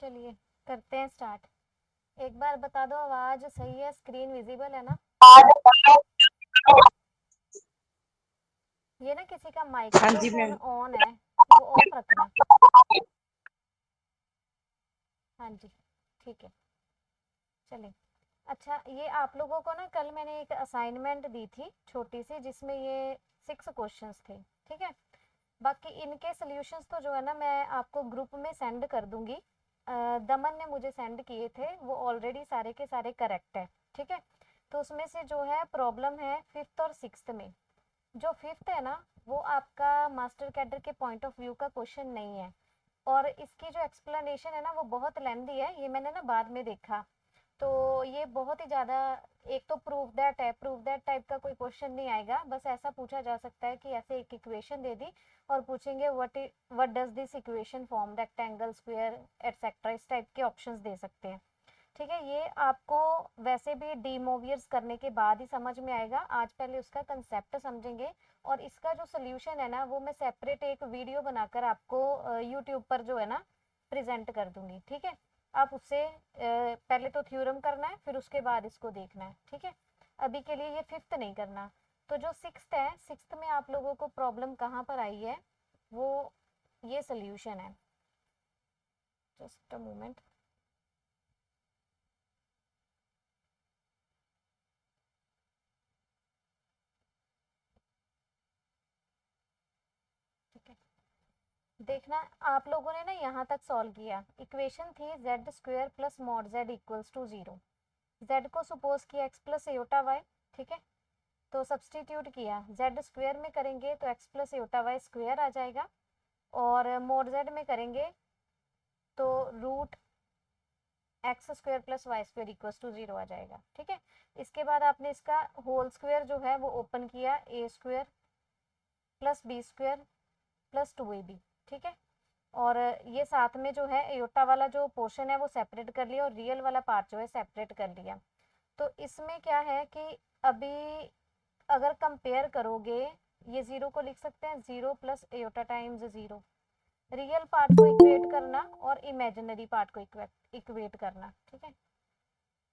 चलिए करते हैं स्टार्ट। एक बार बता दो आवाज सही है, स्क्रीन विजिबल है ना? ये ना किसी का हाँ जी माइक्रोफोन मैम। ऑन है, वो ऑफ रखना। हाँ जी, ठीक है। चलिए। अच्छा, ये आप लोगों को ना कल मैंने एक असाइनमेंट दी थी छोटी सी, जिसमें ये 6 क्वेश्चंस थे। ठीक है। बाकी इनके सॉल्यूशंस तो जो है ना मैं आपको ग्रुप में सेंड कर दूंगी। दमन ने मुझे सेंड किए थे, वो ऑलरेडी सारे के सारे करेक्ट है। ठीक है। तो उसमें से जो है प्रॉब्लम है फिफ्थ और सिक्स्थ में। जो फिफ्थ है ना, वो आपका मास्टर कैडर के पॉइंट ऑफ व्यू का क्वेश्चन नहीं है। और इसकी जो एक्सप्लेनेशन है ना वो बहुत लेंदी है, ये मैंने ना बाद में देखा। तो ये बहुत ही ज़्यादा, एक तो प्रूफ दैट टाइप का कोई क्वेश्चन नहीं आएगा। बस ऐसा पूछा जा सकता है कि ऐसे एक इक्वेशन दे दी और पूछेंगे what does this equation form, rectangle, square, etcetera, इस टाइप के ऑप्शंस दे सकते हैं। ठीक है। ये आपको वैसे भी डीमोवियर्स करने के बाद ही समझ में आएगा, आज पहले उसका कंसेप्ट समझेंगे। और इसका जो सोल्यूशन है ना वो मैं सेपरेट एक वीडियो बनाकर आपको यूट्यूब पर जो है ना प्रेजेंट कर दूंगी। ठीक है। आप उससे पहले तो थ्योरम करना है, फिर उसके बाद इसको देखना है। ठीक है। अभी के लिए ये फिफ्थ नहीं करना। तो जो सिक्स्थ है, सिक्स्थ में आप लोगों को प्रॉब्लम कहाँ पर आई है, वो ये सोल्यूशन है। Just a moment. ठीक है। देखना, आप लोगों ने ना यहाँ तक सॉल्व किया। इक्वेशन थी Z square plus mod Z equals to zero. Z को सपोज किया एक्स प्लस एयोटा वाई। ठीक है। तो सब्सटीट्यूट किया, जेड स्क्वेयर में करेंगे तो X plus iota Y square आ जाएगा, और मॉड जेड में करेंगे तो root X square plus Y square equals to zero आ जाएगा। ठीक है। इसके बाद आपने इसका होल स्क्वेयर जो है वो ओपन किया, A square plus B square plus two A B. ठीक है। और ये साथ में जो है एयोटा वाला जो पोर्शन है वो सेपरेट कर लिया, और रियल वाला पार्ट जो है सेपरेट कर लिया। तो इसमें क्या है कि अभी अगर कंपेयर करोगे, ये जीरो को लिख सकते हैं zero plus aorta times zero. Real part को इक्वेट करना और इमेजिनरी पार्ट को इक्वेट करना। ठीक है।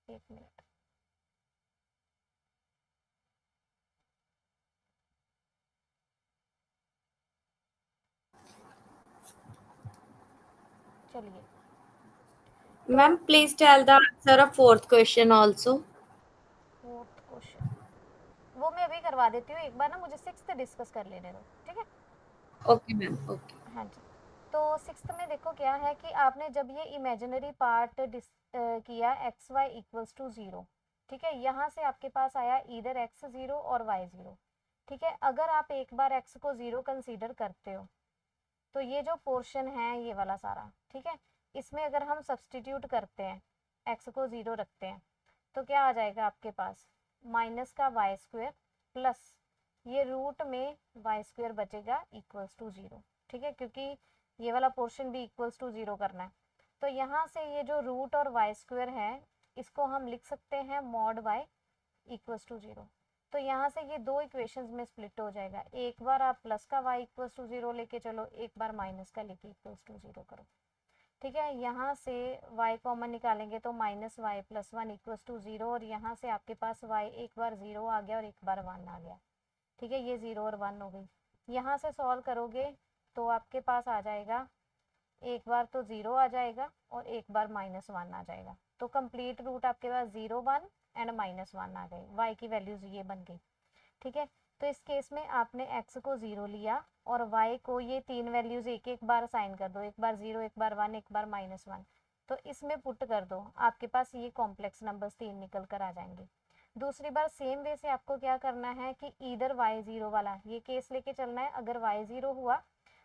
एक मिनट। चलिए। तो Ma'am, please tell the answer of fourth question also. Fourth question वो मैं अभी करवा देती हूँ, एक बार ना मुझे सिक्स्थ डिस्कस कर लेने दो। ठीक है। Okay, ma'am. Okay. हाँ जी। तो सिक्स्थ में देखो क्या है कि आपने जब ये इमेजिनरी पार्ट किया X Y equals to zero. ठीक है। यहाँ से आपके पास आया इधर एक्स जीरो और वाई जीरो। ठीक है। अगर आप एक बार एक्स को जीरो कंसीडर करते हो तो ये जो पोर्शन है ये वाला सारा, ठीक है, इसमें अगर हम सब्सटीट्यूट करते हैं, एक्स को जीरो रखते हैं, तो क्या आ जाएगा आपके पास, माइनस का वाई स्क्वेयर प्लस ये रूट में वाई स्क्वेयर बचेगा इक्वल्स टू जीरो। ठीक है। क्योंकि ये वाला पोर्शन भी इक्वल्स टू जीरो करना है। तो यहाँ से ये जो रूट और वाई स्क्वेयर है, इसको हम लिख सकते हैं mod Y equals to zero. तो यहाँ से ये दो इक्वेशंस में स्प्लिट हो जाएगा। एक बार आप प्लस का y इक्वल्स टू जीरो लेके चलो, एक बार माइनस का लेके इक्वल्स टू जीरो करो। ठीक है। यहाँ से y कॉमन निकालेंगे तो minus Y plus one equals to zero, और यहाँ से आपके पास y एक बार जीरो आ गया और एक बार वन आ गया। ठीक है। ये जीरो और वन हो गई। यहाँ से सॉल्व करोगे तो आपके पास आ जाएगा, एक बार तो जीरो आ जाएगा और एक बार माइनस वन आ जाएगा। तो कंप्लीट रूट आपके पास zero one and minus one आ गए, y की वैल्यूज ये बन गई। ठीक है। तो इस केस में आपने x को जीरो लिया और y को ये तीन वैल्यूज एक एक बार साइन कर दो, एक बार जीरो, एक बार वन, एक बार माइनस वन। तो इसमें पुट कर दो, आपके पास ये कॉम्प्लेक्स नंबर्स तीन निकल कर आ जाएंगे। दूसरी बार सेम वे से आपको क्या करना है कि इधर y जीरो वाला ये केस लेके चलना है। अगर y जीरो हुआ,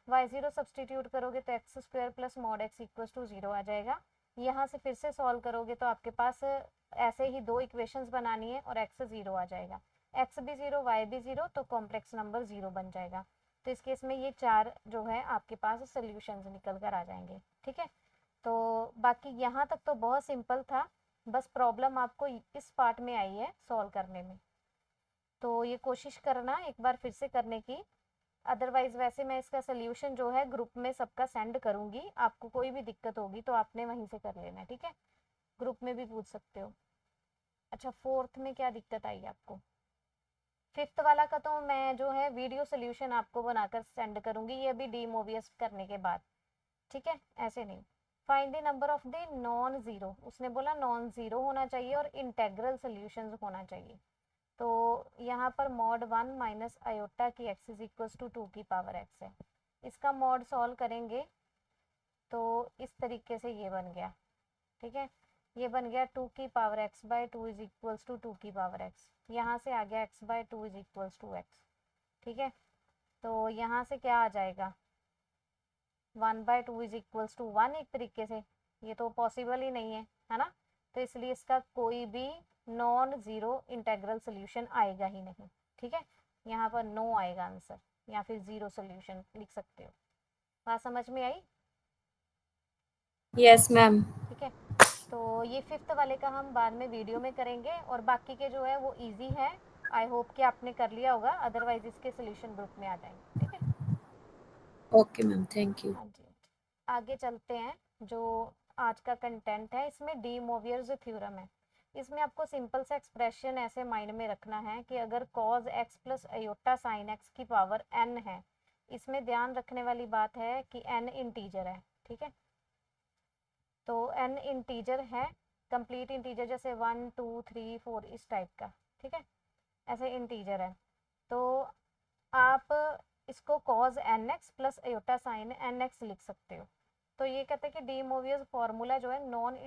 वाई जीरो सब्सटीट्यूट करोगे तो X square plus mod X equal to zero आ जाएगा। यहाँ से फिर से सॉल्व करोगे तो आपके पास ऐसे ही दो इक्वेशंस बनानी है और एक्स जीरो आ जाएगा, एक्स भी जीरो वाई भी जीरो, तो कॉम्प्लेक्स नंबर जीरो बन जाएगा। तो इस केस में ये चार जो है आपके पास सोल्यूशंस निकल कर आ जाएंगे। ठीक है। तो बाकी यहाँ तक तो बहुत सिंपल था, बस प्रॉब्लम आपको इस पार्ट में आई है सॉल्व करने में। तो ये कोशिश करना एक बार फिर से करने की। अदरवाइज वैसे मैं इसका सोल्यूशन जो है ग्रुप में सबका सेंड करूंगी, आपको कोई भी दिक्कत होगी तो आपने वहीं से कर लेना, ठीक है, ग्रुप में भी पूछ सकते हो। अच्छा, फोर्थ में क्या दिक्कत आई आपको? फिफ्थ वाला का तो मैं जो है वीडियो सोल्यूशन आपको बनाकर सेंड करूंगी, ये अभी डीमोवियस करने के बाद, ठीक है, ऐसे नहीं। Find the number of the non zero, उसने बोला नॉन जीरो होना चाहिए और इंटेग्रल सोल्यूशन होना चाहिए। तो यहाँ पर मॉड 1 माइनस आयोटा की एक्स इज इक्वल्स टू 2 की पावर एक्स है। इसका मॉड सॉल्व करेंगे तो इस तरीके से ये बन गया, ठीक है, ये बन गया 2 की power X by 2 is equals to 2 की पावर एक्स, यहाँ से आ गया X by 2 is equals to X, ठीक है। तो यहाँ से क्या आ जाएगा, 1/2 इज इक्वल्स टू 1 एक तरीके से, ये तो पॉसिबल ही नहीं है ना, तो इसलिए इसका कोई भी नॉन ज़ीरो इंटेग्रल सोल्यूशन आएगा ही नहीं, ठीक है, यहाँ पर नो आएगा आंसर, या फिर ज़ीरो सोल्यूशन लिख सकते हो। बात समझ में आई? Yes ma'am. ठीक है, तो ये फिफ्थ वाले का हम बाद में वीडियो में करेंगे, और बाकी के जो है वो इजी है, आई होप कि आपने कर लिया होगा, अदरवाइज इसके सोल्यूशन ग्रुप में आ जाएंगे, ठीक है। Okay ma'am, thank you. हाँ जी, आगे चलते हैं। जो आज का कंटेंट है इसमें डी मोवियर्स थ्योरम है। इसमें आपको सिंपल सा एक्सप्रेशन ऐसे माइंड में रखना है कि अगर cos x plus iota sine x की पावर n है, इसमें ध्यान रखने वाली बात है कि n इंटीजर है, ठीक है। तो n इंटीजर है, कंप्लीट इंटीजर, जैसे 1 2 3 4 इस टाइप का, ठीक है, ऐसे इंटीजर है। तो आप इसको cos N X plus iota sine N X लिख सकते हो। तो ये कहते हैं कि डी मोवियस फॉर्मूला जो है नॉन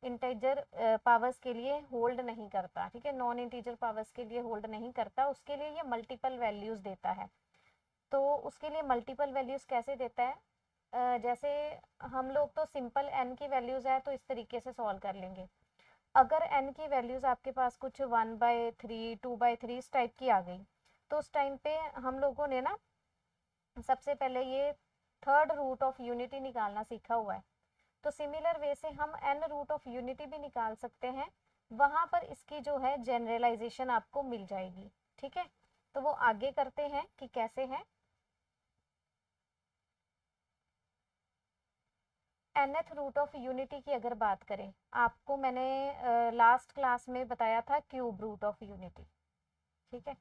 इंटीजर पावर्स के लिए होल्ड नहीं करता, ठीक है, नॉन इंटीजर पावर्स के लिए होल्ड नहीं करता, उसके लिए ये मल्टीपल वैल्यूज देता है। तो उसके लिए मल्टीपल वैल्यूज कैसे देता है, जैसे हम लोग तो सिंपल n की वैल्यूज है तो इस तरीके से सॉल्व कर लेंगे। अगर n की वैल्यूज आपके पास कुछ 1/3 2/3 इस टाइप की आ गई, तो उस टाइम पे हम लोगों ने ना सबसे पहले ये थर्ड रूट ऑफ यूनिटी निकालना सीखा हुआ है। तो सिमिलर वे से हम n रूट ऑफ यूनिटी भी निकाल सकते हैं, वहां पर इसकी जो है जनरलाइजेशन आपको मिल जाएगी, ठीक है। तो वो आगे करते हैं कि कैसे है। nth रूट ऑफ यूनिटी की अगर बात करें, आपको मैंने लास्ट क्लास में बताया था क्यूब रूट ऑफ यूनिटी, ठीक है।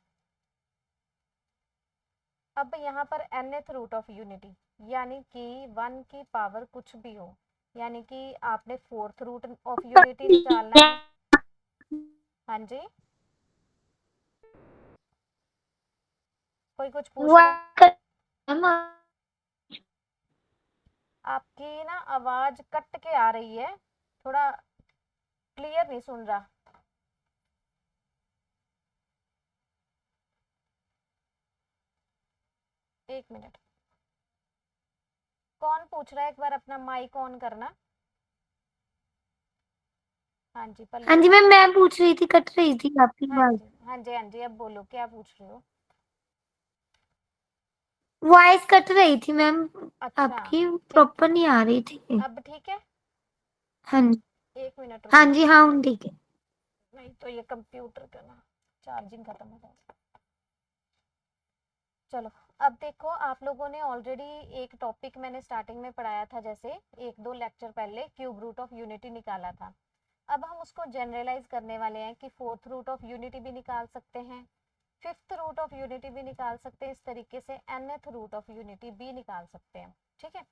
अब यहाँ पर nth रूट ऑफ यूनिटी यानी कि 1 की पावर कुछ भी हो, यानी कि आपने फोर्थ रूट ऑफ यूनिटी निकालना है। हाँ जी, कोई कुछ पूछ रहा है? आपकी ना आवाज कट के आ रही है, थोड़ा क्लियर नहीं सुन रहा। एक मिनट, कौन पूछ रहा है, एक बार अपना माइक ऑन करना। हाँ जी हाँ पल्लवी। जी मैम, मैं पूछ रही थी, कट रही थी आपकी हाँ आवाज। जी हाँ जी हाँ जी, अब बोलो क्या पूछ रहे हो? वॉइस कट रही थी मैम, अच्छा, आपकी ठीक, प्रॉपर नहीं आ रही थी। अब ठीक है, हाँ जी। एक मिनट हाँ रुको, जी, हाँ ठीक है। नहीं तो ये कंप्यूटर का ना चार्जिंग खत्म हो जाएगा। चलो, अब देखो, आप लोगों ने ऑलरेडी एक टॉपिक मैंने स्टार्टिंग में पढ़ाया था, जैसे एक दो लेक्चर पहले क्यूब रूट ऑफ यूनिटी निकाला था। अब हम उसको जनरलाइज करने वाले हैं कि फोर्थ रूट ऑफ यूनिटी भी निकाल सकते हैं, फिफ्थ रूट ऑफ यूनिटी भी निकाल सकते हैं, इस तरीके से nth रूट ऑफ यूनिटी भी निकाल सकते हैं, ठीक है।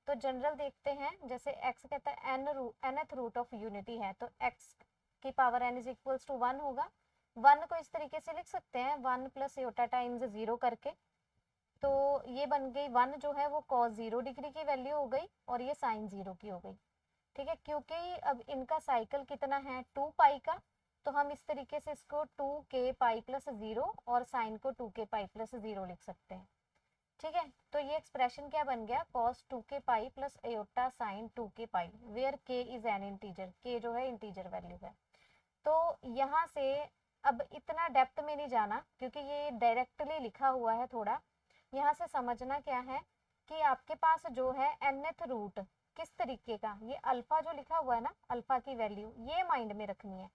तो जनरल देखते हैं, जैसे x कहता है nth रूट ऑफ यूनिटी है, तो x की power n is equals to 1 होगा। 1 को इस तरीके से लिख सकते हैं 1 प्लस एयोटा टाइम्स 0 करके, तो ये बन गई 1 जो है वो cos 0 डिग्री की वैल्यू हो गई और ये साइन 0 की हो गई, ठीक है। क्योंकि अब इनका साइकिल कितना है 2 पाई का, तो हम इस तरीके से इसको 2k पाई प्लस 0 और साइन को 2k पाई प्लस 0 लिख सकते हैं, ठीक है। तो ये एक्सप्रेशन क्या बन गया, cos 2k pi plus iota sine 2k pi, where k is an integer, k जो है इंटीजर वैल्यू है। तो यहाँ से अब इतना डेप्थ में नहीं जाना क्योंकि ये डायरेक्टली लिखा हुआ है, थोड़ा यहाँ से समझना क्या है कि आपके पास जो है nth रूट किस तरीके का, ये अल्फा जो लिखा हुआ है ना, अल्फा की वैल्यू ये माइंड में रखनी है।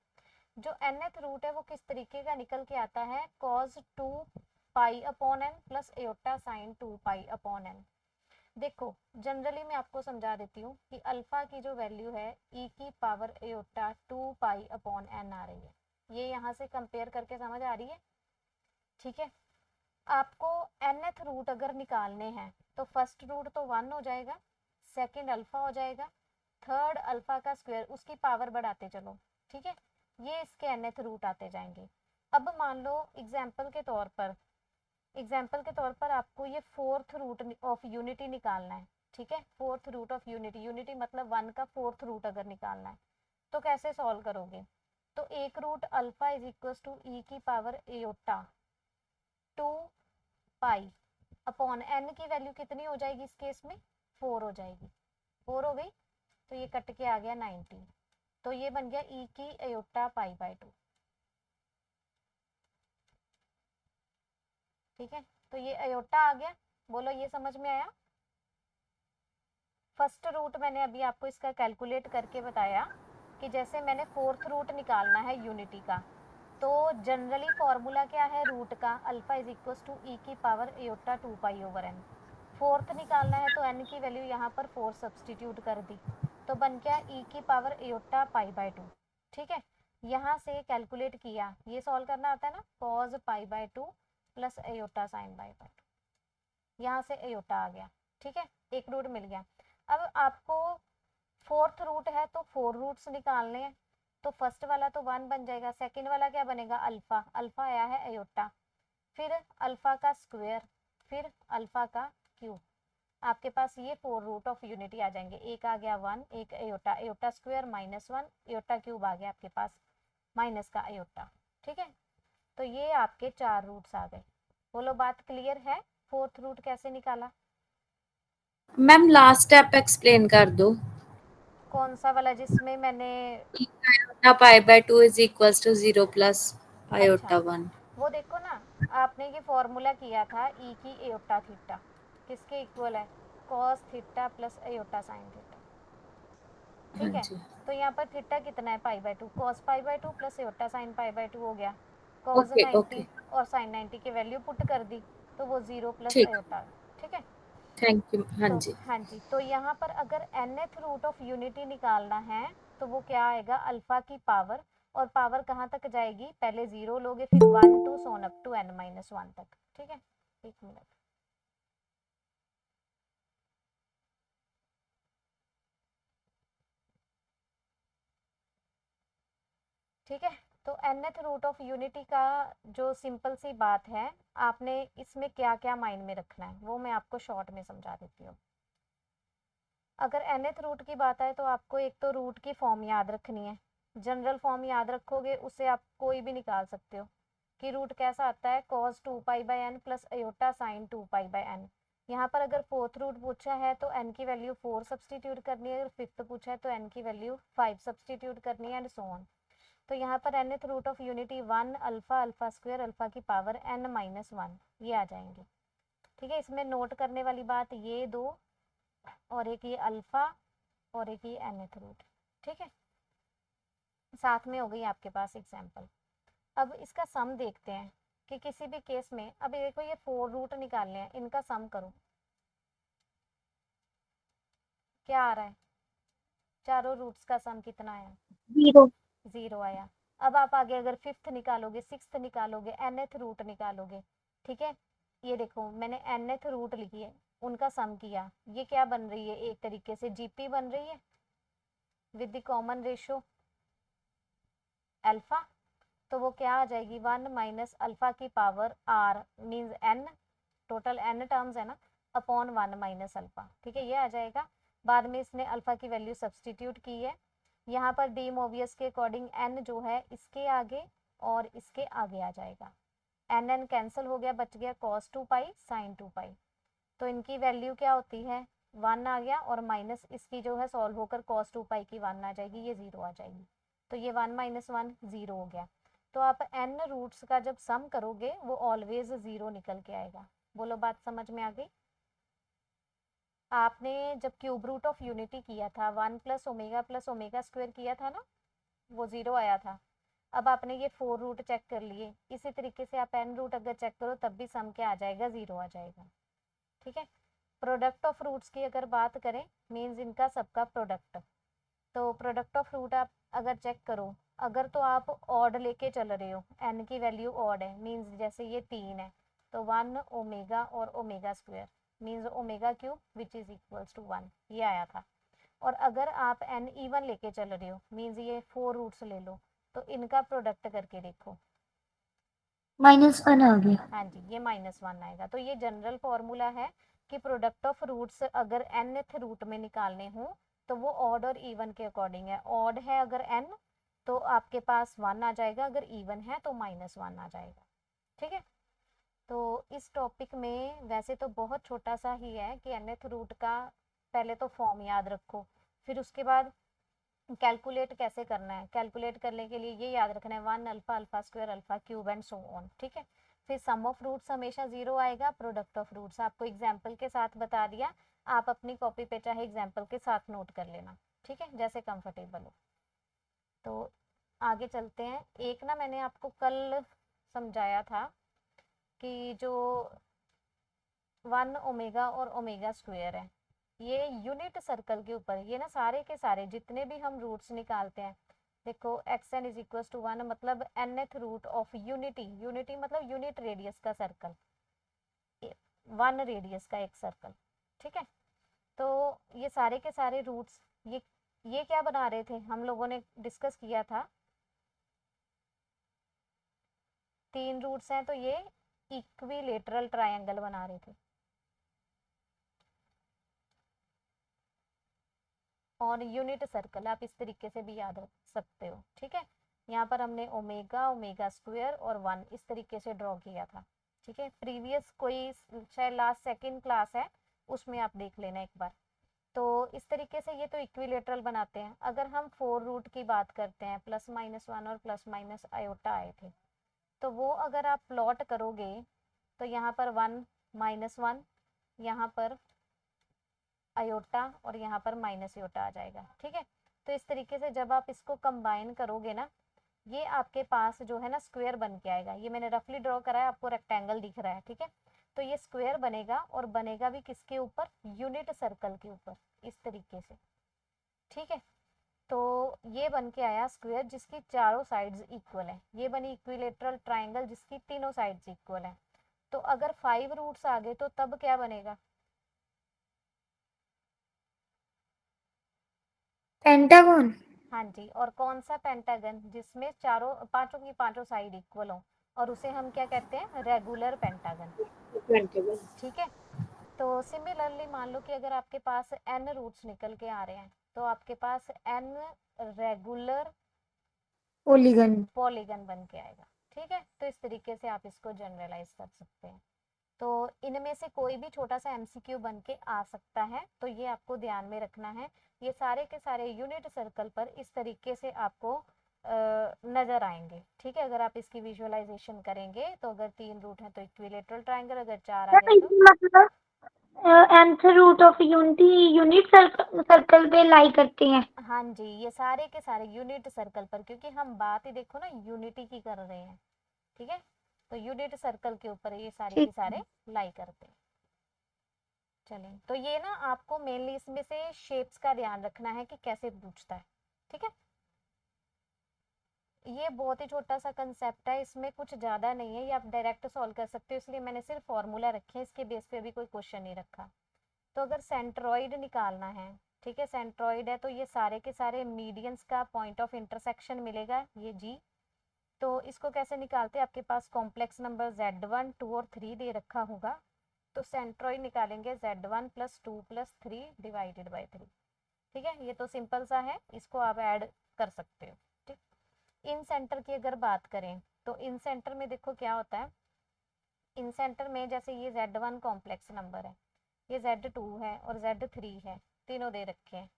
जो nth रूट है वो किस तरीके का निकल के आता है, cos 2 pi upon N plus iota sine 2 pi upon N. देखो जनरली मैं आपको समझा देती हूँ कि अल्फा की जो वैल्यू है e की power iota 2 pi upon N आ रही है। ये यहाँ से कंपेयर करके समझ आ रही है, ठीक है। आपको nth रूट अगर निकालने हैं तो फर्स्ट रूट तो 1 हो जाएगा, सेकंड अल्फा हो जाएगा, थर्ड अल्फा का स्क्वायर, उसकी पावर बढ़ाते चलो, ठीक है। ये इसके nth रूट आते जाएंगे। अब मान लो एग्जाम्पल के तौर पर आपको ये फोर्थ रूट ऑफ यूनिटी निकालना है, ठीक है। Fourth root of unity, unity मतलब 1 का फोर्थ रूट अगर निकालना है तो कैसे सॉल्व करोगे? तो एक root alpha is equal to E की power iota 2 pi upon N की वैल्यू कितनी हो जाएगी इस केस में? 4 हो जाएगी। 4 हो गई तो ये कट के आ गया 90, तो ये बन गया ई की एयोटा पाई बाय 2, ठीक है। तो ये एयोटा आ गया। बोलो ये समझ में आया? फर्स्ट रूट मैंने अभी आपको इसका कैलकुलेट करके बताया कि जैसे मैंने फोर्थ रूट निकालना है यूनिटी का, तो जनरली फॉर्मूला क्या है रूट का? Alpha is equal to E की power iota 2 pi over N. Fourth निकालना है तो एन की वैल्यू यहाँ पर 4 सब्सटीट्यूट कर दी, तो बन गया ई की पावर एयोटा पाई बाय 2, ठीक है। यहाँ से कैलकुलेट किया, ये सॉल्व करना आता है ना, cos pi by 2 plus iota sine by 2, यहाँ से एयोटा आ गया, ठीक है। एक रूट मिल गया। अब आपको फोर्थ रूट है तो 4 रूट्स निकालने हैं, तो फर्स्ट वाला तो 1 बन जाएगा, सेकंड वाला क्या बनेगा? अल्फा, अल्फा आया है एयोटा, फिर अल्फा का स्क्वायर, फिर अल्फा का क्यूब। आपके पास ये 4 रूट ऑफ यूनिटी आ जाएंगे। एक आ गया 1, एक iota, iota square -1, iota cube आ गया आपके पास माइनस का एयोटा, ठीक है। तो ये आपके 4 रूट्स आ गए। बोलो बात क्लियर है? फोर्थ रूट कैसे निकाला? मैम लास्ट स्टेप एक्सप्लेन कर दो। कौन सा वाला जिसमें मैंने? Iota pi by 2 is equals to 0 plus अच्छा आयोटा 1। वो देखो ना, आपने ये फॉर्मूला किया था ई की एयोटा थीटा किसके इक्वल है? Cos theta plus iota sine theta, हाँ ठीक है। जी। तो यहाँ पर थीटा कितना है? पाई by 2, cos pi by 2 plus iota sine pi by 2 हो गया। कॉस ओके 90 ओके और साइन 90 की वैल्यू पुट कर दी, तो वो 0 प्लस ठीक। एयोटा, ठीक है। Thank you. हाँ तो जी। हाँ जी, तो यहाँ पर अगर nth रूट ऑफ यूनिटी निकालना है तो वो क्या आएगा? अल्फा की पावर, और पावर कहाँ तक जाएगी? पहले 0 लोगे, फिर 1 to Son up to n-1 तक, ठीक है। एक मिनट, ठीक है। तो nth रूट ऑफ यूनिटी का जो सिंपल सी बात है, आपने इसमें क्या क्या माइंड में रखना है वो मैं आपको शॉर्ट में समझा देती हूँ। अगर nth रूट की बात आए तो आपको एक तो रूट की फॉर्म याद रखनी है। जनरल फॉर्म याद रखोगे उससे आप कोई भी निकाल सकते हो कि रूट कैसा आता है? cos 2 pi by N plus iota sine 2 pi by N. यहाँ पर अगर फोर्थ रूट पूछा है तो n की वैल्यू 4 सब्सटीट्यूट करनी है, अगर फिफ्थ पूछा है तो n की वैल्यू 5 सब्सटीट्यूट करनी है, एंड सो ऑन। तो यहाँ पर nth root of unity 1 alpha, alpha square, alpha की पावर n-1 ये आ जाएंगे, ठीक है। इसमें नोट करने वाली बात ये दो, और एक ये अल्फा, और एक ये nth रूट, ठीक है। साथ में हो गई आपके पास एग्जाम्पल। अब इसका सम देखते हैं कि किसी भी केस में, अब देखो ये 4 रूट निकालने हैं, इनका सम करो, क्या आ रहा है? चारों रूट्स का सम कितना आया? 0। 0 आया। अब आप आगे अगर फिफ्थ निकालोगे, सिक्स्थ निकालोगे, nth रूट निकालोगे, ठीक है। ये देखो मैंने nth रूट लिखी है, उनका सम किया, ये क्या बन रही है? एक तरीके से जीपी बन रही है with the common ratio alpha. तो वो क्या आ जाएगी? 1 माइनस अल्फा की power r means n, total n terms है ना, अपॉन 1 माइनस अल्फा, ठीक है। ये आ जाएगा। बाद में इसने अल्फा की वैल्यू सब्सटीट्यूट की है, यहाँ पर डी मोबियस के अकॉर्डिंग n जो है इसके आगे और इसके आगे आ जाएगा, n कैंसिल हो गया, बच गया cos 2 पाई साइन 2 पाई। तो इनकी वैल्यू क्या होती है? 1 आ गया, और माइनस इसकी जो है सॉल्व होकर cos 2 पाई की 1 आ जाएगी, ये 0 आ जाएगी। तो ये 1 माइनस 1 0 हो गया। तो आप n रूट्स का जब सम करोगे वो ऑलवेज 0 निकल के आएगा। बोलो बात समझ में आ गई? आपने जब क्यूब रूट ऑफ यूनिटी किया था 1 प्लस ओमेगा स्क्वायर किया था ना, वो 0 आया था। अब आपने ये 4 रूट चेक कर लिए, इसी तरीके से आप n रूट अगर चेक करो तब भी सम क्या आ जाएगा, 0 आ जाएगा। ठीक है, प्रोडक्ट ऑफ रूट्स की अगर बात करें, मीन्स इनका सबका प्रोडक्ट, तो प्रोडक्ट ऑफ रूट आप अगर चेक करो, अगर तो आप ऑड लेके चल रहे हो, n की वैल्यू ऑड है, मीन्स जैसे ये 3 है तो 1 ओमेगा और omega square, means omega cube which is equals to 1, ये आया था। और अगर आप n इवन लेके चल रहे हो, मीन्स ये 4 रूट्स ले लो, तो इनका प्रोडक्ट करके देखो, -1 आ गया। हाँ जी, ये -1 आएगा। तो ये जनरल फॉर्मूला है कि प्रोडक्ट ऑफ रूट्स अगर nth रूट में निकालने हो तो वो ऑड और इवन के अकॉर्डिंग है। ऑड है अगर n तो आपके पास 1 आ जाएगा, अगर इवन है तो -1 आ जाएगा। ठीक है, तो इस टॉपिक में वैसे तो बहुत छोटा सा ही है कि nth रूट का पहले तो फॉर्म याद रखो, फिर उसके बाद कैलकुलेट कैसे करना है। कैलकुलेट करने के लिए ये याद रखना है 1 alpha, alpha square, alpha cube and so on. ठीक है, फिर सम ऑफ रूट्स हमेशा 0 आएगा, प्रोडक्ट ऑफ रूट्स आपको एग्जाम्पल के साथ बता दिया, आप अपनी कॉपी पे चाहे एग्जाम्पल के साथ नोट कर लेना। ठीक है, जैसे कंफर्टेबल हो। तो आगे चलते हैं। एक ना मैंने आपको कल समझाया था कि जो 1 ओमेगा और ओमेगा स्क्वायर है, ये यूनिट सर्कल के ऊपर, ये ना सारे के सारे जितने भी हम रूट्स निकालते हैं, देखो xn इज इक्वल टू 1 मतलब nth root of unity, unity मतलब यूनिट रेडियस का सर्कल, 1 रेडियस का एक सर्कल। ठीक है, तो ये सारे के सारे रूट्स, ये क्या बना रहे थे, हम लोगों ने डिस्कस किया था, 3 रूट्स हैं तो ये इक्विलेटरल ट्रायंगल बना रहे थे। और यूनिट सर्कल आप इस तरीके से भी याद रख सकते हो। ठीक है, यहाँ पर हमने ओमेगा, ओमेगा स्क्वायर और 1 इस तरीके से ड्रॉ किया था। ठीक है, प्रीवियस कोई शायद लास्ट सेकंड क्लास है उसमें आप देख लेना एक बार। तो इस तरीके से ये तो इक्विलेटरल बनाते हैं। अगर हम 4 रूट की बात करते हैं, +-1 और प्लस आयोटा आए थे, तो वो अगर आप प्लॉट करोगे तो यहाँ पर 1 -1, यहाँ पर आयोटा और यहाँ पर माइनस योटा आ जाएगा। ठीक है, तो इस तरीके से जब आप इसको कंबाइन करोगे ना, ये आपके पास जो है ना स्क्वायर बन के आएगा। ये मैंने रफली ड्रॉ करा है, आपको रेक्टेंगल दिख रहा है। ठीक है, तो ये स्क्वायर बनेगा और बनेगा भी किसके ऊपर, यूनिट सर्कल के ऊपर, इस तरीके से। ठीक है, तो ये बन के आया स्क्वायर जिसकी चारों साइड्स इक्वल है, ये बनी इक्विलेटरल ट्राइंगल जिसकी तीनों साइड्स इक्वल है। तो अगर 5 रूट्स आ गए तो तब क्या बनेगा, पेंटागन। हाँ जी, और कौन सा पेंटागन, जिसमें चारों पांचों की पांचों साइड इक्वल हो, और उसे हम क्या कहते हैं, रेगुलर पेंटागन। ठीक है, तो सिमिलरली मान लो कि अगर आपके पास n रूट्स निकल के आ रहे हैं तो आपके पास n रेगुलर पॉलीगन। पॉलीगन बन के आएगा। ठीक है, तो इस तरीके से आप इसको जनरलाइज कर सकते हैं। तो इनमें से कोई भी छोटा सा एमसीक्यू बन के आ सकता है, तो ये आपको ध्यान में रखना है। ये सारे के सारे यूनिट सर्कल पर इस तरीके से आपको नजर आएंगे। ठीक है, अगर आप इसकी विजुअलाइजेशन करेंगे तो अगर 3 रूट है तो इक्विलेटरल ट्रायंगल, अगर 4 आ गए तो मतलब nth root of unity unit circle पे लाई करते हैं। हाँ जी, ये सारे के सारे यूनिट सर्कल पर, क्योंकि हम बात ही देखो ना यूनिटी की कर रहे हैं। ठीक है, तो यूनिट सर्कल के ऊपर ये सारे ठीक के सारे लाई करते हैं। चलिए, तो ये ना आपको मेनली इसमें से शेप्स का ध्यान रखना है कि कैसे पूछता है। ठीक है, ये बहुत ही छोटा सा कंसेप्ट है, इसमें कुछ ज़्यादा नहीं है, ये आप डायरेक्ट सॉल्व कर सकते हो, इसलिए मैंने सिर्फ फॉर्मूला रखे हैं, इसके बेस पे भी कोई क्वेश्चन नहीं रखा। तो अगर सेंट्रॉइड निकालना है, ठीक है, सेंट्रॉइड है तो ये सारे के सारे मीडियंस का पॉइंट ऑफ इंटरसेक्शन मिलेगा, ये जी। तो इसको कैसे निकालते हैं, आपके पास कॉम्प्लेक्स नंबर Z1, 2 और 3 दे रखा होगा, तो सेंट्रॉइड निकालेंगे Z1 + 2 + 3 डिवाइडेड बाई 3। ठीक है, ये तो सिंपल सा है, इसको आप ऐड कर सकते हो। ठीक, इन सेंटर की अगर बात करें तो इन सेंटर में देखो क्या होता है, इन सेंटर में जैसे ये Z1 कॉम्प्लेक्स नंबर है, ये Z2 है और Z3 है, तीनों दे रखे हैं।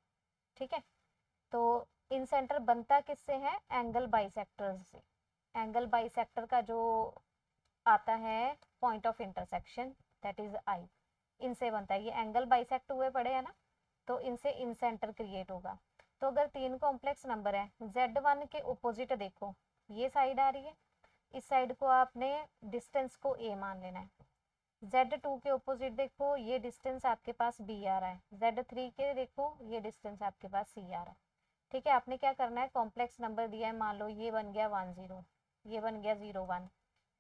ठीक है, तो इन सेंटर बनता किससे है, एंगल बाइसेक्टर्स से। एंगल बाइसेक्टर का जो आता है point of intersection, that is I, इनसे बनता है। ये एंगल बाइसेक्ट हुए पड़े है ना, तो इनसे इन सेंटर क्रिएट होगा। तो अगर 3 कॉम्प्लेक्स नंबर है, Z1 के ऑपोजिट देखो, ये साइड आ रही है, इस साइड को आपने डिस्टेंस को a मान लेना है। Z2 के ऑपोजिट देखो, ये डिस्टेंस आपके पास b आ रहा है, Z3 के देखो ये डिस्टेंस आपके पास c आ रहा है। ठीक है, आपने क्या करना है, कॉम्प्लेक्स नंबर दिया है, मान लो ये बन गया 1 0, ये बन गया 0 1,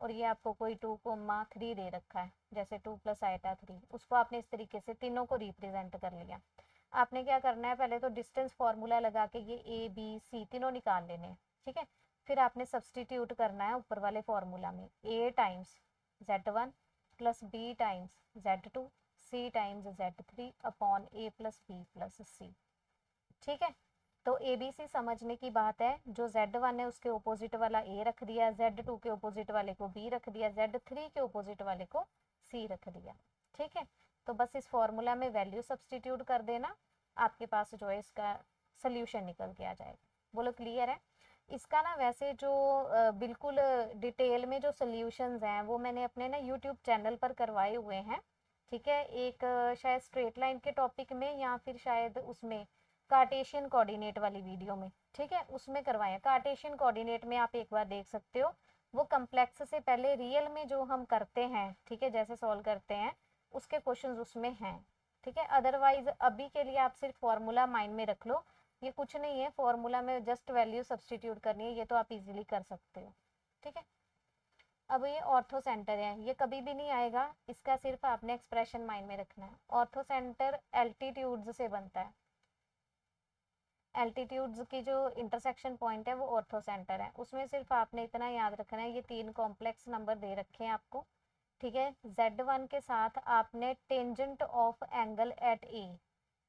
और ये आपको कोई 2,3 दे रखा है, जैसे 2 प्लस आइटा 3, उसको आपने इस तरीके से तीनों को रिप्रेजेंट कर लिया। आपने क्या करना है, पहले तो डिस्टेंस फॉर्मूला लगा के ये ए बी सी तीनों निकाल लेने हैं। ठीक है, फिर आपने सब्सटीट्यूट करना है ऊपर वाले फॉर्मूला में, a times Z1 plus B times Z2 c times Z3 upon a plus B plus C. ठीक है, तो ए बी सी समझने की बात है, जो Z1 है उसके ऑपोजिट वाला a रख दिया, Z2 के ऑपोजिट वाले को b रख दिया, Z3 के ऑपोजिट वाले को c रख दिया। ठीक है, तो बस इस फॉर्मूला में वैल्यू सब्सटीट्यूट कर देना, आपके पास जो है इसका सोल्यूशन निकल के आ जाएगा। बोलो क्लियर है? इसका ना वैसे जो बिल्कुल डिटेल में जो सोल्यूशंस हैं वो मैंने अपने ना यूट्यूब चैनल पर करवाए हुए हैं। ठीक है, एक शायद स्ट्रेट लाइन के टॉपिक में या फिर शायद उसमें कार्टेशियन कोऑर्डिनेट वाली वीडियो में, ठीक है, उसमें करवाए हैं। कार्टेशियन कोऑर्डिनेट में आप एक बार देख सकते हो, वो कम्प्लेक्स से पहले रियल में जो हम करते हैं, ठीक है, जैसे सॉल्व करते हैं उसके क्वेश्चंस उसमें हैं। ठीक है, अदरवाइज अभी के लिए आप सिर्फ फॉर्मूला माइंड में रख लो, ये कुछ नहीं है, फॉर्मूला में जस्ट वैल्यू सब्सटीट्यूट करनी है, ये तो आप इजीली कर सकते हो। ठीक है, अब ये ऑर्थो सेंटर है, ये कभी भी नहीं आएगा, इसका सिर्फ आपने एक्सप्रेशन माइंड में रखना है। ऑर्थो सेंटर एल्टीट्यूड्स से बनता है, एल्टीट्यूड्स की जो इंटरसेक्शन पॉइंट है वो ऑर्थो सेंटर है, उसमें सिर्फ आपने इतना याद रखना है, ये 3 कॉम्प्लेक्स नंबर दे रखे हैं आपको। ठीक है, Z1 के साथ आपने tangent of angle at A,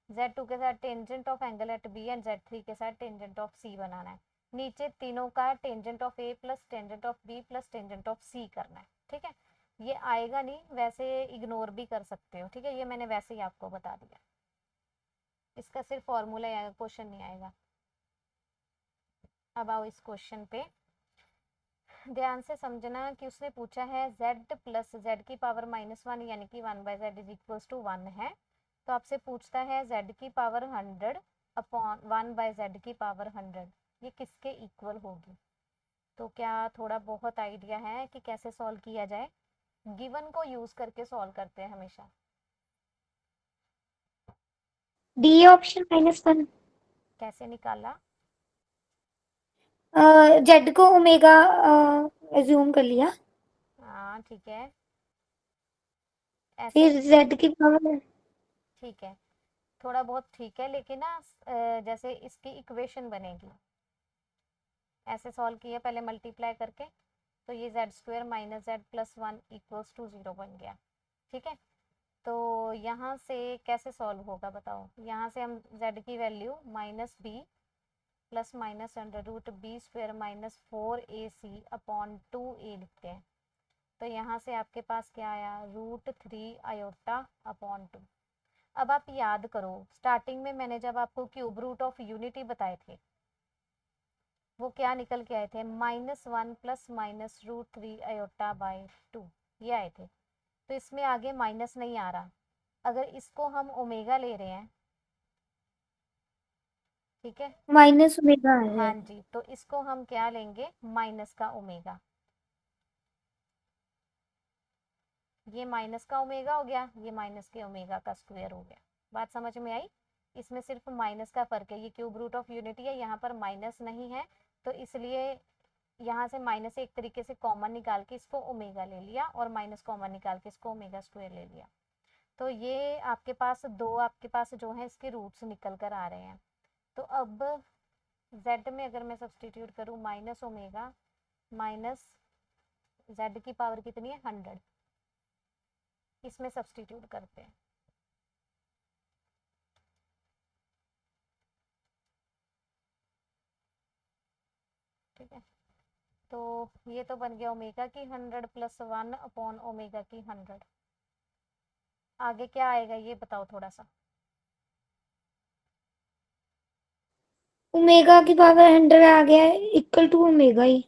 Z2 के साथ tangent of angle at B and Z3 के साथ टेंजेंट ऑफ सी बनाना है। नीचे तीनों का tangent of A plus tangent of B plus tangent of C करना है। ठीक है, ये आएगा नहीं, वैसे इग्नोर भी कर सकते हो। ठीक है, ये मैंने वैसे ही आपको बता दिया, इसका सिर्फ फॉर्मूला आएगा, क्वेश्चन नहीं आएगा। अब आओ इस क्वेश्चन पे ध्यान से समझना कि उसने पूछा है z प्लस जेड की पावर -1 यानी कि 1/z इज इक्वल्स टू 1 है, तो आपसे पूछता है z की पावर 100 अपॉन 1/z की पावर 100 ये किसके इक्वल होगी। तो क्या थोड़ा बहुत आइडिया है कि कैसे सॉल्व किया जाए? गिवन को यूज करके सॉल्व करते हैं हमेशा। D option -1। कैसे निकाला? जेड को ओमेगा एज्यूम कर लिया, हाँ ठीक है, ऐसे फिर जेड की पावर। ठीक है, थोड़ा बहुत ठीक है, लेकिन ना जैसे इसकी इक्वेशन बनेगी, ऐसे सॉल्व किया पहले मल्टीप्लाई करके, तो ये z² minus Z plus 1 equals to 0 बन गया। ठीक है, तो यहाँ से कैसे सॉल्व होगा बताओ? यहाँ से हम z की value -b plus minus √b² minus 4ac upon 2a लिखते हैं, तो यहाँ से आपके पास क्या आया, √3 आयोटा अपॉन 2। अब आप याद करो, स्टार्टिंग में मैंने जब आपको क्यूब रूट ऑफ यूनिटी बताए थे, वो क्या निकल के आए थे, -1 प्लस माइनस √3 आयोटा बाय 2, ये आए थे। तो इसमें आगे माइनस नहीं आ रहा, अगर इसको हम ओमेगा ले रहे हैं, ठीक है, माइनस ओमेगा है। हाँ जी, तो इसको हम क्या लेंगे, माइनस का ओमेगा, ये माइनस का ओमेगा हो गया, ये माइनस के ओमेगा का स्क्वायर हो गया। बात समझ में आई? इसमें सिर्फ माइनस का फर्क है, ये क्यूब रूट ऑफ यूनिटी है, यहाँ पर माइनस नहीं है, तो इसलिए यहाँ से माइनस एक तरीके से कॉमन निकाल के इसको ओमेगा ले लिया, और माइनस कॉमन निकाल के इसको ओमेगा स्क्वायर ले लिया। तो ये आपके पास दो, आपके पास जो है इसके रूट्स निकल कर आ रहे हैं। तो अब z में अगर मैं सब्सटीट्यूट करूँ माइनस ओमेगा माइनस z की पावर कितनी है, 100, इसमें सब्सटीट्यूट करते हैं। ठीक है, तो ये तो बन गया ओमेगा की 100 प्लस 1 अपॉन ओमेगा की 100। आगे क्या आएगा ये बताओ थोड़ा सा। ओमेगा की पावर 100 आ गया है, इक्वल टू ओमेगा ही।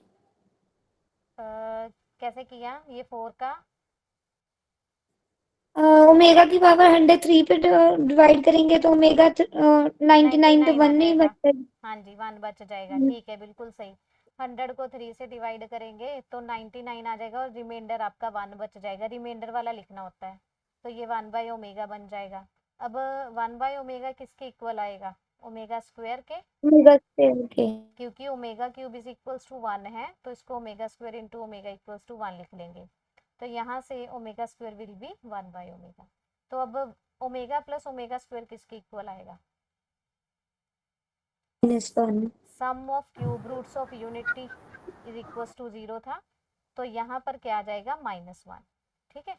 कैसे किया ये 4 का? ओमेगा की पावर 103 पे डिवाइड करेंगे तो ओमेगा 99 तो 99 आ 1 नहीं जाएगा, बचता। हाँ जी 1 बच जाएगा, ठीक है बिल्कुल सही। 100 को 3 से डिवाइड करेंगे तो 99 आ जाएगा और रिमाइंडर आपका 1 बच जाएगा, रिमाइंडर वाला लिखना होता है। तो ये 1/ओमेगा बन जाएगा। अब 1/ओमेगा किसके इक्वल आएगा? ओमेगा स्क्वायर के, ओमेगा स्क्वायर के। क्योंकि omega cube is equals to 1 है तो इसको omega square into omega equals to 1 लिख लेंगे। तो यहाँ से ओमेगा स्क्वायर विल बी 1/ओमेगा। तो अब ओमेगा प्लस ओमेगा स्क्वायर किसके इक्वल आएगा? -1। Sum of cube roots of unity is equals to 0 था, तो यहाँ पर क्या आ जाएगा? -1। ठीक है,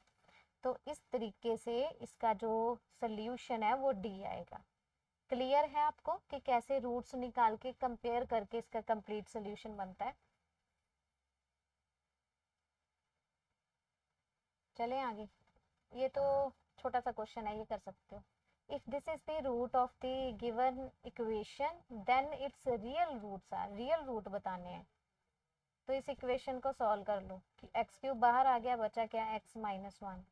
तो इस तरीके से इसका जो सोल्यूशन है वो डी आएगा। क्लियर है आपको कि कैसे रूट्स निकाल के कंपेयर करके इसका कंप्लीट सोल्यूशन बनता है? चलें आगे। ये तो छोटा सा क्वेश्चन है, ये कर सकते हो। If this is the root of the given equation then its real roots are, real root बताने हैं। तो इस इक्वेशन को सॉल्व कर लो कि एक्स क्यूब बाहर आ गया, बचा क्या? x - 1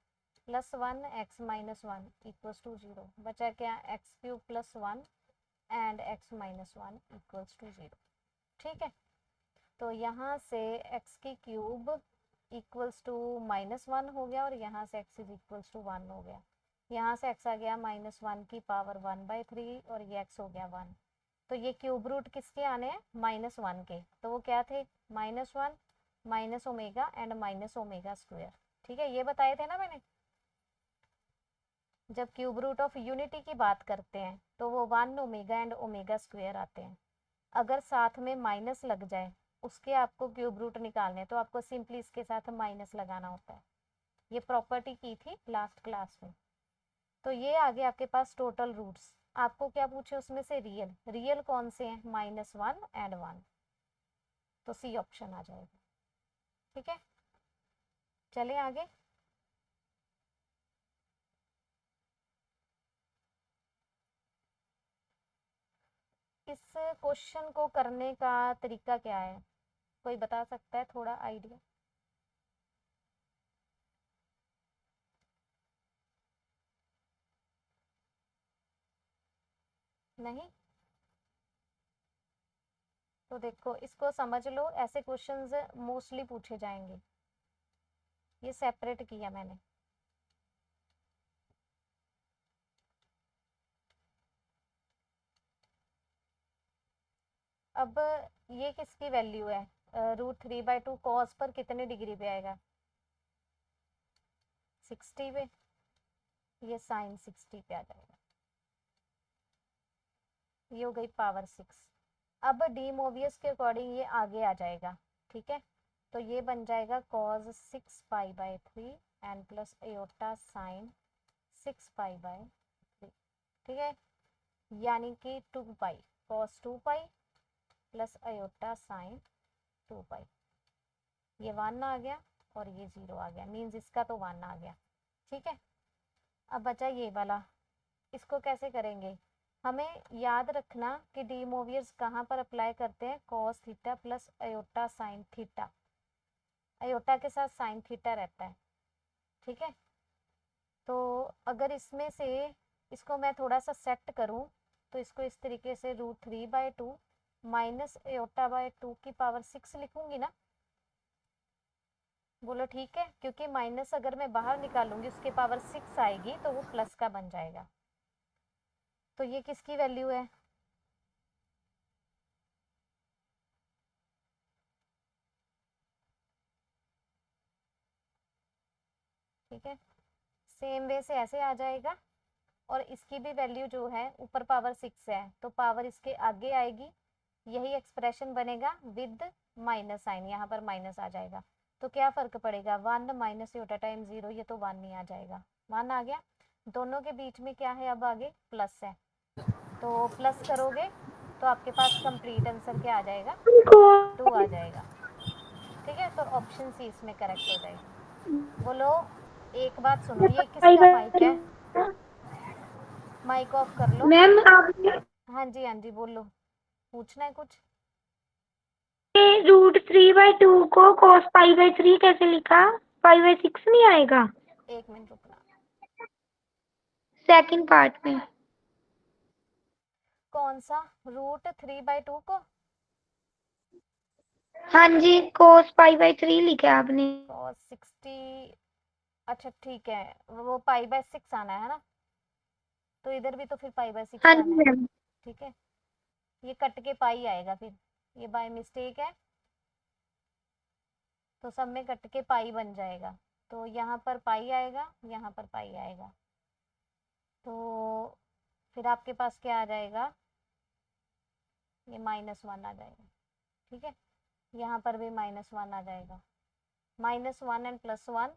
plus 1 x - 1 equals to 0, बचा क्या? X cube plus 1 and x - 1 equals to 0। ठीक है, तो यहाँ से x की क्यूब इक्वल्स टू -1 हो गया और यहाँ से x इज इक्वल्स टू 1 हो गया। यहाँ से x आ गया -1 की पावर 1/3 और ये x हो गया 1। तो ये क्यूब रूट किसके आने हैं? -1 के। तो वो क्या थे? -1 minus omega and minus omega square. ठीक है, ये बताए थे ना मैंने। जब क्यूब रूट ऑफ यूनिटी की बात करते हैं तो वो 1 ओमेगा एंड ओमेगा स्क्वायर आते हैं। अगर साथ में माइनस लग जाए, उसके आपको क्यूब रूट निकालने, तो आपको सिंपली इसके साथ माइनस लगाना होता है। ये प्रॉपर्टी की थी लास्ट क्लास में। तो ये आगे आपके पास टोटल रूट्स। आपको क्या पूछे उसमें से? रियल। रियल कौन से हैं? -1 एंड 1। तो सी ऑप्शन आ जाएगा। ठीक है, चलिए आगे। इस क्वेश्चन को करने का तरीका क्या है? कोई बता सकता है? थोड़ा आइडिया। नहीं तो देखो, इसको समझ लो, ऐसे क्वेश्चंस मोस्टली पूछे जाएंगे। ये सेपरेट किया मैंने। अब ये किसकी वैल्यू है? √3/2 कॉस पर कितने डिग्री पे आएगा? 60 पे। ये साइन 60 पे आ जाएगा। ये हो गई पावर 6। अब डी मोवियस के अकॉर्डिंग ये आगे आ जाएगा। ठीक है, तो ये बन जाएगा cos 6π/3 and plus iota sine 6π/3। ठीक है, यानी कि 2π cos 2π प्लस अयोटा साइन 2π। ये 1 आ गया और ये 0 आ गया, मीन्स इसका तो 1 आ गया। ठीक है, अब बचा ये वाला। इसको कैसे करेंगे? हमें याद रखना कि डी मोवियस कहाँ पर अप्लाई करते हैं? cos theta plus iota sine theta. Iota के साथ साइन थीटा रहता है। ठीक है, तो अगर इसमें से इसको मैं थोड़ा सा सेट करूं तो इसको इस तरीके से √3/2 माइनस एयोटा/2 की पावर 6 लिखूंगी ना। बोलो ठीक है, क्योंकि माइनस अगर मैं बाहर निकालूंगी उसके पावर 6 आएगी तो वो प्लस का बन जाएगा। तो ये किसकी वैल्यू है? ठीक है, सेम वे से ऐसे आ जाएगा और इसकी भी वैल्यू जो है ऊपर पावर 6 है तो पावर इसके आगे आएगी। यही एक्सप्रेशन बनेगा विद माइनस साइन, यहाँ पर माइनस आ जाएगा। तो क्या फ़र्क पड़ेगा? 1 माइनस योटा टाइम 0, ये तो 1 ही आ जाएगा। 1 आ गया। दोनों के बीच में क्या है? अब आगे प्लस है, तो प्लस करोगे तो आपके पास कंप्लीट आंसर क्या आ जाएगा? 2 आ जाएगा। ठीक है, तो ऑप्शन सी इसमें करेक्ट हो जाएगी। बोलो, एक बात सुनो, ये किसका माइक है? माइक ऑफ कर लो। मैम आपने हाँ जी हाँ जी, बोलो, पूछना है कुछ? √3/2 को cos π/3 कैसे लिखा? 5/6 नहीं आएगा 1 मिनट रुकना। सेकंड पार्ट में? कौन सा? √3/2 को हाँ जी, cos π/3 लिखा है आपने। cos 60, अच्छा ठीक है, वो π/6 आना है ना, तो इधर भी तो फिर π/6 हाँ आना जी है। मैम। ठीक है, ये कट के पाई आएगा, फिर ये बाय मिस्टेक है, तो सब में कट के पाई बन जाएगा, तो यहाँ पर पाई आएगा, यहाँ पर पाई आएगा, तो फिर आपके पास क्या आ जाएगा, ये -1 आ जाएगा। ठीक है, यहाँ पर भी -1 आ जाएगा, -1 एंड +1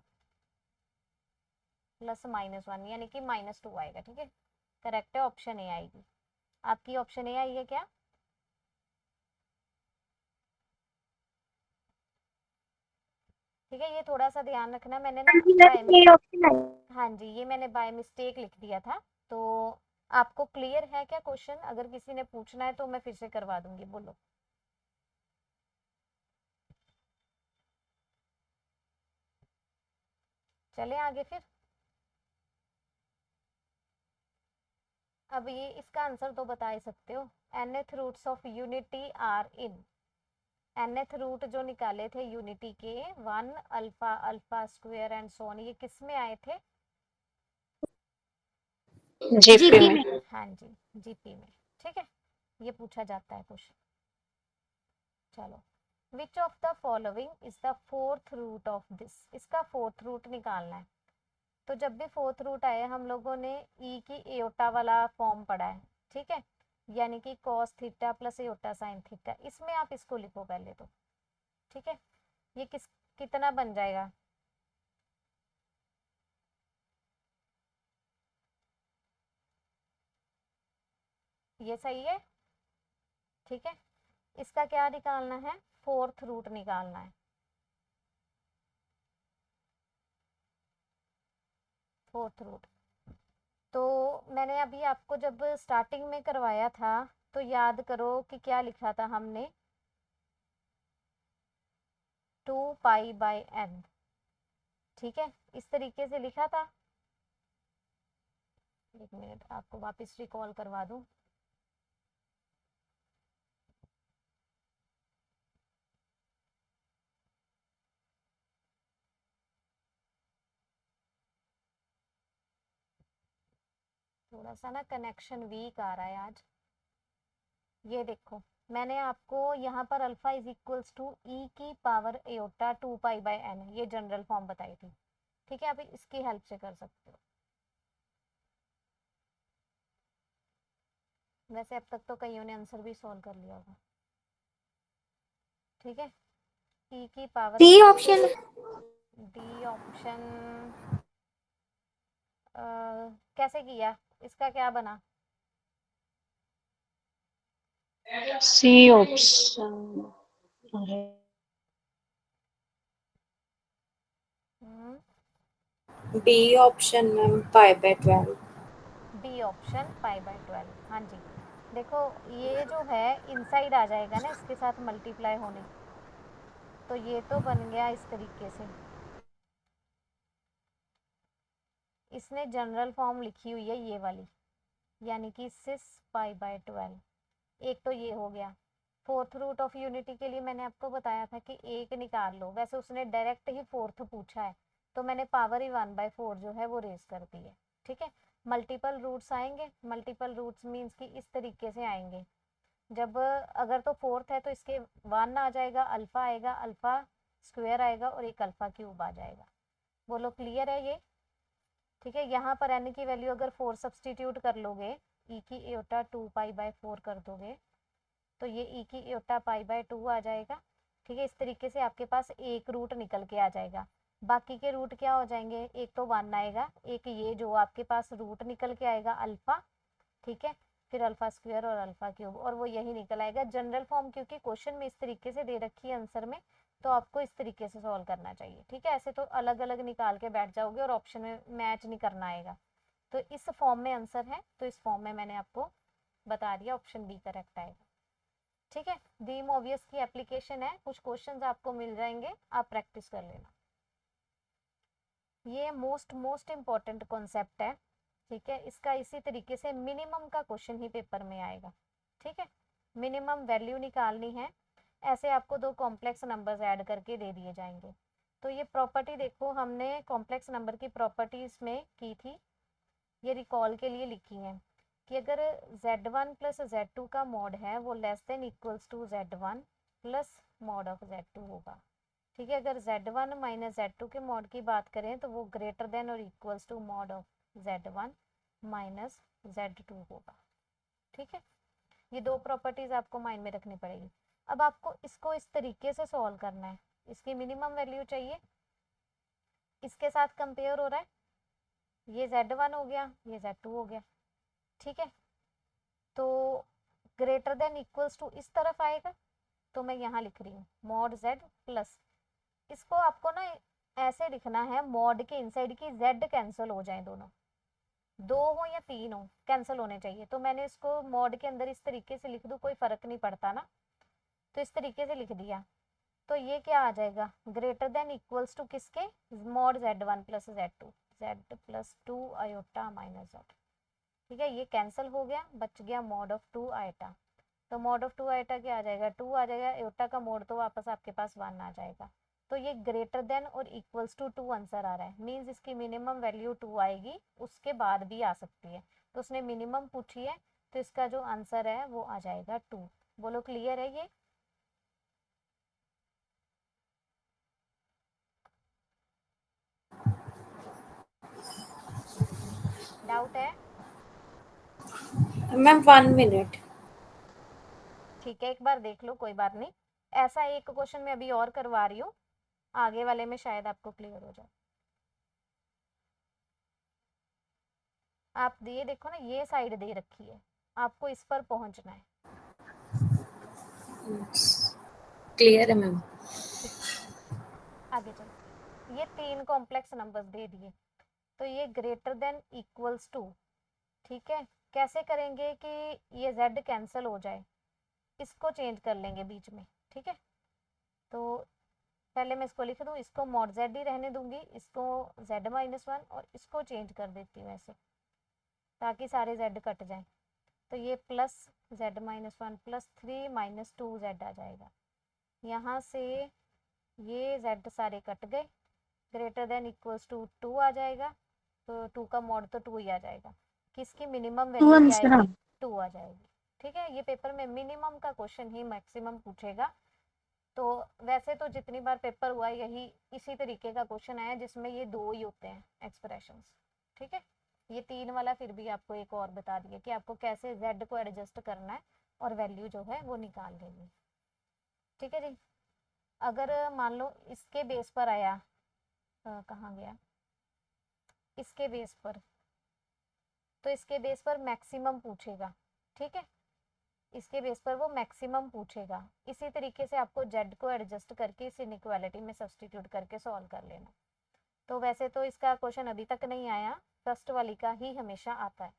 प्लस -1 यानी कि -2 आएगा। ठीक है, करेक्ट है, ऑप्शन ए आएगी आपकी। ऑप्शन ए आई है क्या? ठीक है, ये थोड़ा सा ध्यान रखना, मैंने हाँ ना जी बाय मैम, ये ऑप्शन है। हाँ जी, ये मैंने बाय मिस्टेक लिख दिया था। तो आपको क्लियर है क्या क्वेश्चन? अगर किसी ने पूछना है तो मैं फिर से करवा दूंगी, बोलो। चले आगे फिर। अब ये इसका आंसर तो बता ही सकते हो, nth roots of unity are in, nth root जो निकाले थे यूनिटी के 1 alpha alpha square and so on, ये किस में आए थे? जीपी में। हाँ जी, जीपी में। ठीक है, ये पूछा जाता है क्वेश्चन। चलो, which of the following is the fourth root of this, इसका फोर्थ रूट निकालना है। तो जब भी फोर्थ रूट आए हम लोगों ने ई की एयोटा वाला फॉर्म पढ़ा है। ठीक है, यानी कि cos theta plus iota sine theta, इसमें आप इसको लिखो पहले तो। ठीक है, ये कितना बन जाएगा? ये सही है। ठीक है, इसका क्या निकालना है? फोर्थ रूट निकालना है, फोर्थ रूट। तो मैंने अभी आपको जब स्टार्टिंग में करवाया था तो याद करो कि क्या लिखा था हमने, 2π/n। ठीक है, इस तरीके से लिखा था। एक मिनट, आपको वापस रिकॉल करवा दूं। थोड़ा सा ना कनेक्शन वीक आ रहा है आज। ये देखो, मैंने आपको यहाँ पर alpha is equals to E की पावर एयोटा 2π/n ये जनरल फॉर्म बताई थी। ठीक है, आप इसकी हेल्प से कर सकते हो। वैसे अब तक तो कईयों ने आंसर भी सॉल्व कर लिया होगा। ठीक है, ई की power D option. D option कैसे किया, इसका क्या बना? C option. B option ma'am π/12। B option π/12, हाँ जी। देखो, ये जो है इनसाइड आ जाएगा ना इसके साथ मल्टीप्लाई होने, तो ये तो बन गया इस तरीके से। इसने जनरल फॉर्म लिखी हुई है ये वाली, यानी कि 6π/12। एक तो ये हो गया। फोर्थ रूट ऑफ यूनिटी के लिए मैंने आपको बताया था कि एक निकाल लो, वैसे उसने डायरेक्ट ही फोर्थ पूछा है, तो मैंने पावर ही 1/4 जो है वो रेज कर दी है। ठीक है, मल्टीपल रूट्स आएंगे, मल्टीपल रूट्स मीन्स कि इस तरीके से आएंगे। जब अगर तो फोर्थ है तो इसके 1 आ जाएगा, अल्फा आएगा, अल्फा स्क्वायर आएगा और एक अल्फा क्यूब आ जाएगा। बोलो क्लियर है ये? ठीक है, यहाँ पर एन की वैल्यू अगर 4 सब्सटीट्यूट कर लोगे, ई की एयोटा 2π/4 कर दोगे, तो ये ई की एयोटा π/2 आ जाएगा। ठीक है, इस तरीके से आपके पास एक रूट निकल के आ जाएगा। बाकी के रूट क्या हो जाएंगे? एक तो 1 आएगा, एक ये जो आपके पास रूट निकल के आएगा अल्फा। ठीक है, फिर अल्फा स्क्वायर और अल्फा क्यूब, और वो यही निकल आएगा जनरल फॉर्म, क्योंकि क्वेश्चन में इस तरीके से दे रखी है आंसर में, तो आपको इस तरीके से सॉल्व करना चाहिए। ठीक है, ऐसे तो अलग अलग निकाल के बैठ जाओगे और ऑप्शन में मैच नहीं करना आएगा। तो इस फॉर्म में आंसर है, तो इस फॉर्म में मैंने आपको बता दिया, ऑप्शन बी करेक्ट आएगा। ठीक है, डीम ओबियस की एप्लीकेशन है, कुछ क्वेश्चंस आपको मिल जाएंगे, आप प्रैक्टिस कर लेना। ये मोस्ट इम्पॉर्टेंट कॉन्सेप्ट है। ठीक है, इसका इसी तरीके से मिनिमम का क्वेश्चन ही पेपर में आएगा। ठीक है, मिनिमम वैल्यू निकालनी है, ऐसे आपको दो कॉम्प्लेक्स नंबर्स ऐड करके दे दिए जाएंगे। तो ये प्रॉपर्टी देखो हमने कॉम्प्लेक्स नंबर की प्रॉपर्टीज में की थी, ये रिकॉल के लिए लिखी है कि अगर z1 प्लस z2 का मॉड है वो less than equals to z1 plus mod of z2 होगा। ठीक है, अगर z1 माइनस z2 के मॉड की बात करें तो वो ग्रेटर देन और equals to mod of z1 minus z2 होगा। ठीक है, ये दो प्रॉपर्टीज आपको माइंड में रखनी पड़ेगी। अब आपको इसको इस तरीके से सॉल्व करना है, इसकी मिनिमम वैल्यू चाहिए, इसके साथ कंपेयर हो रहा है, ये z1 हो गया, ये z2 हो गया। ठीक है, तो ग्रेटर देन इक्वल्स टू इस तरफ आएगा, तो मैं यहाँ लिख रही हूँ मॉड z प्लस, इसको आपको ना ऐसे लिखना है मॉड के इनसाइड की z कैंसिल हो जाए, दोनों दो हो या तीन हो कैंसिल होने चाहिए। तो मैंने इसको मॉड के अंदर इस तरीके से लिख दूँ, कोई फर्क नहीं पड़ता ना, तो इस तरीके से लिख दिया। तो ये क्या आ जाएगा, ग्रेटर देन इक्वल्स टू किसके, mod z1 plus z2, z plus 2 iota minus z। ठीक है, ये कैंसिल हो गया, बच गया मॉड ऑफ 2 आयोटा। तो मॉड ऑफ 2 आयोटा क्या आ जाएगा, 2 आ जाएगा, आयोटा का मोड तो वापस आपके पास 1 आ जाएगा। तो ये ग्रेटर देन और इक्वल्स टू 2 आंसर आ रहा है, मींस इसकी मिनिमम वैल्यू 2 आएगी, उसके बाद भी आ सकती है। तो उसने मिनिमम पूछी है, तो इसका जो आंसर है वो आ जाएगा 2। बोलो क्लियर है ये? डाउट है? Ma'am 1 minute. ठीक है, एक बार देख लो, कोई बात नहीं। ऐसा एक क्वेश्चन मैं अभी और करवा रही हूँ, आगे वाले में शायद आपको क्लियर हो जाए। आप ये देखो ना, ये साइड दे रखी है, आपको इस पर पहुंचना है। क्लियर है मैम। ठीक, आगे चलो। ये तीन कॉम्प्लेक्स नंबर्स दे दिए, तो ये ग्रेटर देन इक्वल्स टू, ठीक है, कैसे करेंगे कि ये z कैंसिल हो जाए, इसको चेंज कर लेंगे बीच में। ठीक है, तो पहले मैं इसको लिख दूँ, इसको मॉड z ही रहने दूंगी, इसको z माइनस 1 और इसको चेंज कर देती हूँ ऐसे, ताकि सारे z कट जाएं। तो ये plus z minus 1 plus 3 minus 2z आ जाएगा। यहाँ से ये z सारे कट गए, ग्रेटर देन इक्वल्स टू 2 आ जाएगा, तो 2 का मॉड तो 2 ही आ जाएगा। किसकी मिनिमम वैल्यू क्या आएगी, 2 आ जाएगी। ठीक है, ये पेपर में मिनिमम का क्वेश्चन ही मैक्सिमम पूछेगा। तो वैसे तो जितनी बार पेपर हुआ यही इसी तरीके का क्वेश्चन आया, जिसमें ये दो ही होते हैं एक्सप्रेशंस। ठीक है, ये तीन वाला फिर भी आपको एक और बता दिया कि आपको कैसे z को एडजस्ट करना है और वैल्यू जो है वो निकाल लेनी। ठीक है जी, अगर मान लो इसके बेस पर आया, कहाँ गया, इसके बेस पर, तो इसके बेस पर मैक्सिमम पूछेगा। ठीक है, इसके बेस पर वो मैक्सिमम पूछेगा। इसी तरीके से आपको z को एडजस्ट करके इस इनइक्वालिटी में सब्सटीट्यूट करके सॉल्व कर लेना। तो वैसे तो इसका क्वेश्चन अभी तक नहीं आया, फर्स्ट वाली का ही हमेशा आता है।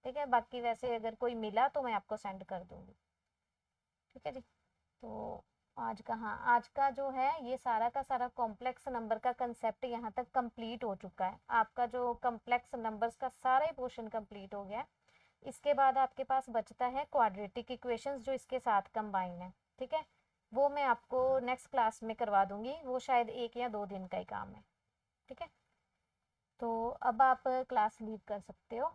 ठीक है, बाकी वैसे अगर कोई मिला तो मैं आपको सेंड कर दूंगी। ठीक है जी, तो आज का, हाँ, आज का जो है ये सारा का सारा कॉम्प्लेक्स नंबर का कंसेप्ट यहाँ तक कंप्लीट हो चुका है। आपका जो कॉम्प्लेक्स नंबर्स का सारा ही पोर्शन कंप्लीट हो गया है। इसके बाद आपके पास बचता है क्वाड्रेटिक इक्वेशंस, जो इसके साथ कंबाइन है। ठीक है, वो मैं आपको नेक्स्ट क्लास में करवा दूंगी, वो शायद 1 या 2 दिन का ही काम है। ठीक है, तो अब आप क्लास लीव कर सकते हो।